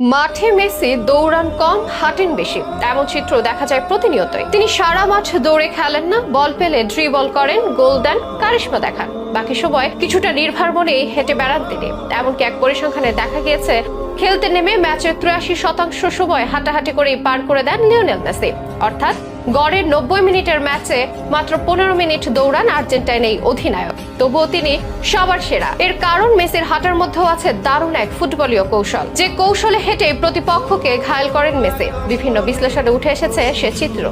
মাঠে মেসি দৌড়ান কম, হাঁটেন বেশি, এমন চিত্র দেখা যায় প্রতিনিয়তই। তিনি সারা মাঠ দৌড়ে খেলেন না, বল পেলে ড্রিবল করেন, গোল দেন, কারিশমা দেখান। বাকি সময় কিছুটা নির্ভর মনেই হেঁটে বেড়ান তিনি। এমনকি এক পরিসংখ্যানে দেখা গিয়েছে, খেলতে নেমে ম্যাচের 83% সময় হাঁটাহাঁটি করেই পার করে দেন লিওনেল মেসি। অর্থাৎ গড়ে 90 মিনিটের ম্যাচে মাত্র 15 মিনিট দৌড়ান আর্জেন্টাইন এই অধিনায়ক। তবুও তিনি সবার সেরা। এর কারণ মেসির হাঁটার মধ্যেও আছে দারুণ এক ফুটবলীয় কৌশল, যে কৌশলে হেঁটে প্রতিপক্ষকে ঘায়েল করেন মেসি। বিভিন্ন বিশ্লেষণে উঠে এসেছে সে চিত্র।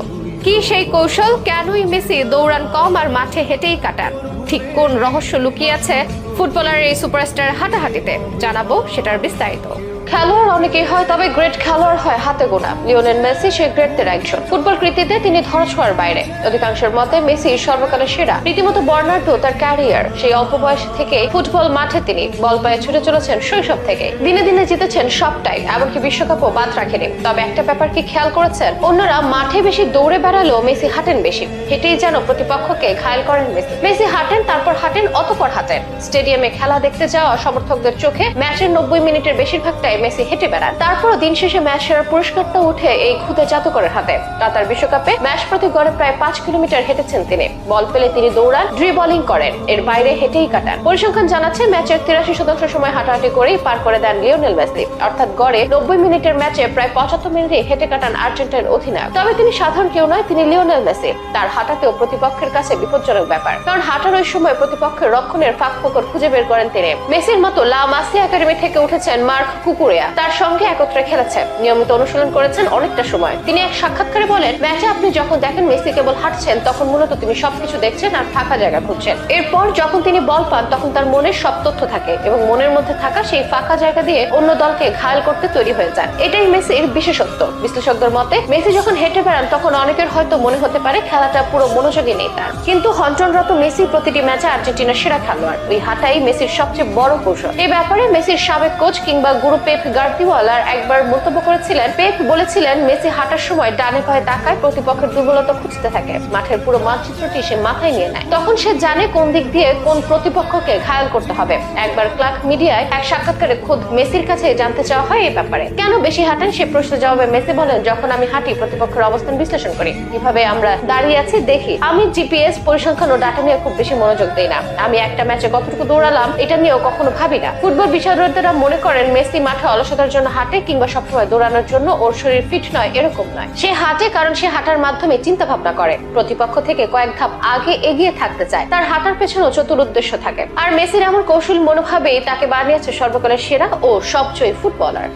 কি সেই কৌশল? কেনই মেসি দৌড়ান কম আর মাঠে হেঁটেই কাটান? ঠিক কোন রহস্য লুকিয়ে আছে ফুটবলারের এই সুপারস্টার হাঁটাহাঁটিতে? জানাবো সেটার বিস্তারিত। খেলোয়াড় অনেকেই হয়, তবে গ্রেট খেলোয়াড় হয় হাতে গোনা। লিওনেল মেসি সেই গ্রেটদের একজন। ফুটবল কৃতিতে তিনি ধরাছোঁয়ার বাইরে। অধিকাংশের মতে মেসি সর্বকালের সেরা। রীতিমতো বর্ণাঢ্য তার ক্যারিয়ার। সেই অল্প বয়স থেকে ফুটবল মাঠে তিনি বল পায়ে ছুটে চলেছেন শৈশব থেকে। দিনে দিনে জিতেছেন সবটাই, এমনকি বিশ্বকাপও বাদ রাখেনি। তবে একটা ব্যাপার কি খেয়াল করেছেন? অন্যরা মাঠে বেশি দৌড়ে বেড়ালেও মেসি হাঁটেন বেশি। হেঁটেই যেন প্রতিপক্ষকে ঘায়েল করেন মেসি। মেসি হাঁটেন, তারপর হাঁটেন, অতঃপর হাঁটেন। স্টেডিয়ামে খেলা দেখতে যাওয়া সমর্থকদের চোখে ম্যাচের 90 মিনিটের বেশিরভাগটাই মেসি হেঁটে বেড়ান। তারপরও দিন শেষে ম্যাচ সেরার পুরস্কারটা উঠে এই খুদে জাদুকরের হাতে। কাতার বিশ্বকাপে ম্যাচ প্রতি গড়ে প্রায় 5 কিলোমিটার হেঁটেছেন তিনি। বল পেলে তিনি দৌড়ান, ড্রিবলিং করেন, এর বাইরে হেঁটেই কাটান। পরিসংখ্যান জানাচ্ছে ম্যাচের 83% সময় হাঁটাহাঁটি করেই পার করে দেন লিওনেল মেসি। অর্থাৎ গড়ে 90 মিনিটের ম্যাচে প্রায় 75 মিনিটে হেঁটে কাটান আর্জেন্টাইন অধিনায়ক। তবে তিনি সাধারণ কেউ নয়, তিনি লিওনেল মেসি। তার হাঁটাতেও প্রতিপক্ষের কাছে বিপজ্জনক ব্যাপার, কারণ হাঁটার ওই সময় প্রতিপক্ষের রক্ষণের ফাঁক ফোকর খুঁজে বের করেন তিনি। মেসির মতো লা মাসিয়া একাডেমি থেকে উঠেছেন মার্ক কুকুরেয়া, তার সঙ্গে একত্রে খেলেছে, নিয়মিত অনুশীলন করেছেন অনেকটা সময়। তিনি এক সাক্ষাৎকারে বলেন, ম্যাচে আপনি যখন দেখেন মেসি কেবল হাঁটছেন, তখন মূলত তিনি সবকিছু দেখছেন আর ফাঁকা জায়গা খুঁজছেন। এরপর যখন তিনি বল পান, তখন তার মনের সব তথ্য থাকে এবং মনের মধ্যে থাকা সেই ফাঁকা জায়গা দিয়ে অন্য দলকে ঘায়েল করতে তৈরি হয়ে যান। এটাই মেসির বিশেষত্ব। বিশ্লেষকদের মতে মেসি যখন হেঁটে বেড়ান, তখন অনেকের হয়তো মনে হতে পারে খেলাটা পুরো মনোযোগী নেই তার। কিন্তু হন্টনরত মেসি প্রতিটি ম্যাচে আর্জেন্টিনার সেরা খেলোয়াড়। ওই হাঁটাই মেসির সবচেয়ে বড় কৌশল। এই ব্যাপারে মেসির সাবেক কোচ কিংবা গুরু পেপ গার্দিওলার একবার মন্তব্য করেছিলেন। পেপ বলেছিলেন, মেসি হাঁটার সময় ডানে পায়ে তাকায়, প্রতিপক্ষের দুর্বলতা খুঁজতে থাকে। মাঠের পুরো মানচিত্রটি সে মাথায় নিয়ে নেয়। তখন সে জানে কোন দিক দিয়ে কোন প্রতিপক্ষকে ঘায়েল করতে হবে। একবার ক্লার্ক মিডিয়ায় এক সাক্ষাৎকারে খোদ মেসির কাছে জানতে চাওয়া হয় এই ব্যাপারে। কেন বেশি হাঁটেন সে প্রশ্নের জবাবে মেসি বলেন, যখন আমি হাঁটি প্রতিপক্ষের অবস্থান বিশ্লেষণ করি, কিভাবে আমরা দাঁড়িয়ে আছি দেখি। আমি জিপিএস, পরিসংখ্যান ও ডাটা নিয়ে খুব বেশি মনোযোগ দেই না। আমি একটা ম্যাচে কতটুকু দৌড়ালাম এটা নিয়েও কখনো ভাবি না। ফুটবল বিশারদরা মনে করেন মেসি মাঠে অলসতার জন্য হাঁটে কিংবা সবসময় দৌড়ানোর জন্য ওর শরীর ফিট নয়, এরকম নয়। সে হাঁটে কারণ সে হাঁটার মাধ্যমে চিন্তা ভাবনা করে, প্রতিপক্ষ থেকে কয়েক ধাপ আগে এগিয়ে থাকতে চায়। তার হাঁটার পেছনেও চতুর উদ্দেশ্য থাকে। আর মেসির এমন কৌশল মনোভাবেই তাকে বানিয়েছে সর্বকালের সেরা ও সবচেয়ে ফুটবলার।